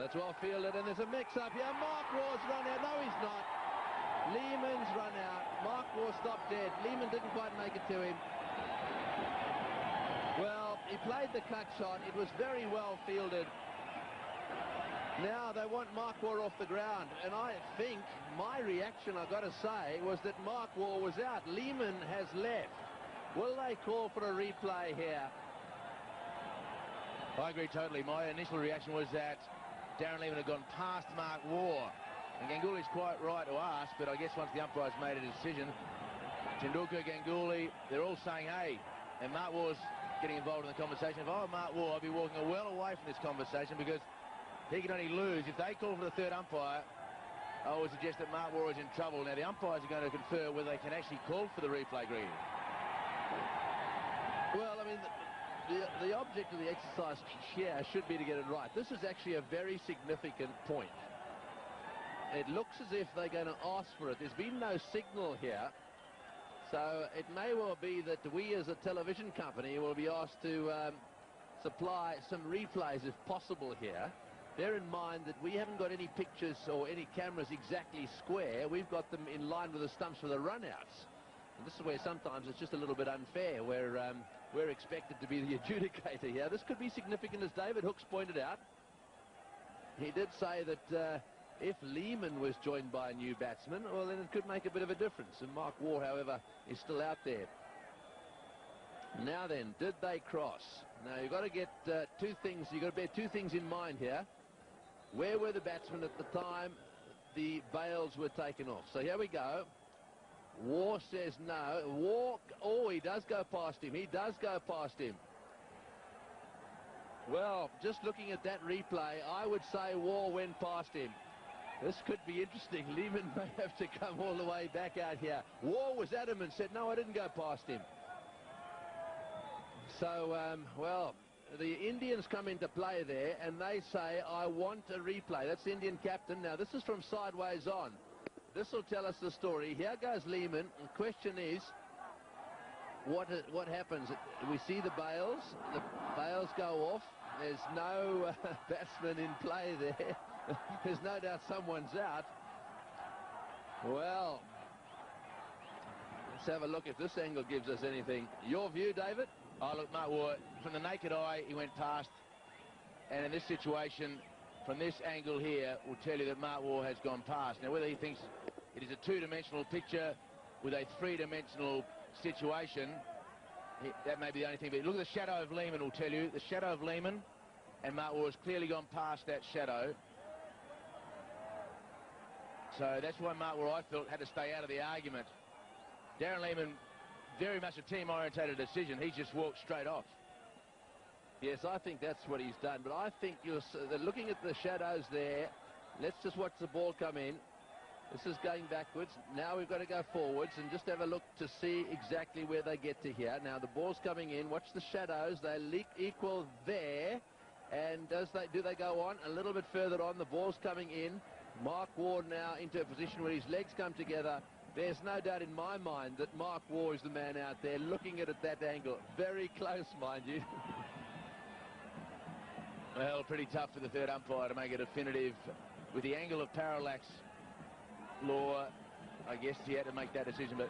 That's well fielded, and there's a mix-up here. Mark Waugh's run out. No, he's not. Lehman's run out. Mark Waugh stopped dead. Lehman didn't quite make it to him. Well, he played the cut shot. It was very well fielded. Now they want Mark Waugh off the ground, and I think my reaction, I've got to say, was that Mark Waugh was out. Lehman has left. Will they call for a replay here? I agree totally. My initial reaction was that Darren Lehman had gone past Mark Waugh. And Ganguly's quite right to ask, but I guess once the umpire's made a decision, Tendulkar, Ganguly, they're all saying, hey, and Mark Waugh's getting involved in the conversation. If I were Mark Waugh, I'd be walking well away from this conversation because he can only lose. If they call for the third umpire, I would suggest that Mark Waugh is in trouble. Now, the umpires are going to confer whether they can actually call for the replay, Greg. Well, I mean, the object of the exercise here should be to get it right. This is actually a very significant point. It looks as if they're going to ask for it. There's been no signal here. So it may well be that we as a television company will be asked to supply some replays if possible here. Bear in mind that we haven't got any pictures or any cameras exactly square. We've got them in line with the stumps for the runouts. And this is where sometimes it's just a little bit unfair, where we're expected to be the adjudicator here. This could be significant, as David Hooks pointed out. He did say that if Lehman was joined by a new batsman, well, then it could make a bit of a difference. And Mark Waugh, however, is still out there. Now then, did they cross? Now, you've got to get two things. You've got to bear two things in mind here. Where were the batsmen at the time the bails were taken off? So here we go. Waugh says no. Waugh, oh, he does go past him. He does go past him. Well, just looking at that replay, I would say Waugh went past him. This could be interesting. Lehman may have to come all the way back out here. Waugh was adamant, said, no, I didn't go past him. So, well, the Indians come into play there, and they say, I want a replay. That's the Indian captain. Now, this is from sideways on. This will tell us the story. Here goes Lehman. The question is, what happens? We see the bails. The bails go off. There's no batsman in play there. There's no doubt someone's out. Well, let's have a look if this angle gives us anything. Your view, David? Oh, look, Mark Waugh, from the naked eye, he went past. And in this situation, from this angle here, will tell you that Mark Waugh has gone past. Now, whether he thinks it is a two-dimensional picture with a three-dimensional situation, that may be the only thing. But look at the shadow of Lehman will tell you. The shadow of Lehman, and Mark Waugh has clearly gone past that shadow. So that's why Mark Waugh, I felt, had to stay out of the argument. Darren Lehman, very much a team-orientated decision. He's just walked straight off. Yes, I think that's what he's done. But I think they're looking at the shadows there. Let's just watch the ball come in. This is going backwards. Now we've got to go forwards and just have a look to see exactly where they get to here. Now the ball's coming in. Watch the shadows. They equal there. And do they go on? A little bit further on. The ball's coming in. Mark Waugh now into a position where his legs come together. There's no doubt in my mind that Mark Waugh is the man out there looking at it at that angle. Very close, mind you. Well, pretty tough for the third umpire to make it definitive. With the angle of parallax law, I guess he had to make that decision, but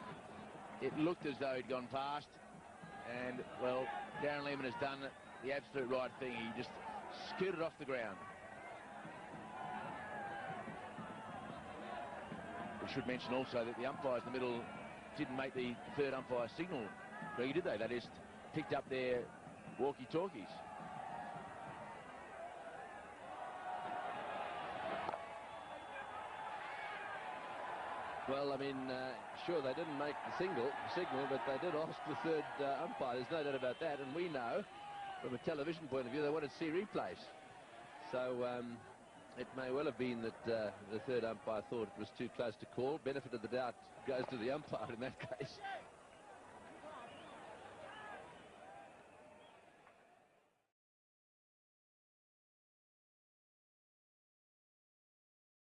it looked as though he'd gone past. And, well, Darren Lehman has done the absolute right thing. He just scooted off the ground. We should mention also that the umpires in the middle didn't make the third umpire signal. Really, did they? They just picked up their walkie-talkies. Well, I mean, sure, they didn't make the signal, but they did ask the third umpire. There's no doubt about that. And we know, from a television point of view, they wanted to see replays. So it may well have been that the third umpire thought it was too close to call. Benefit of the doubt goes to the umpire in that case.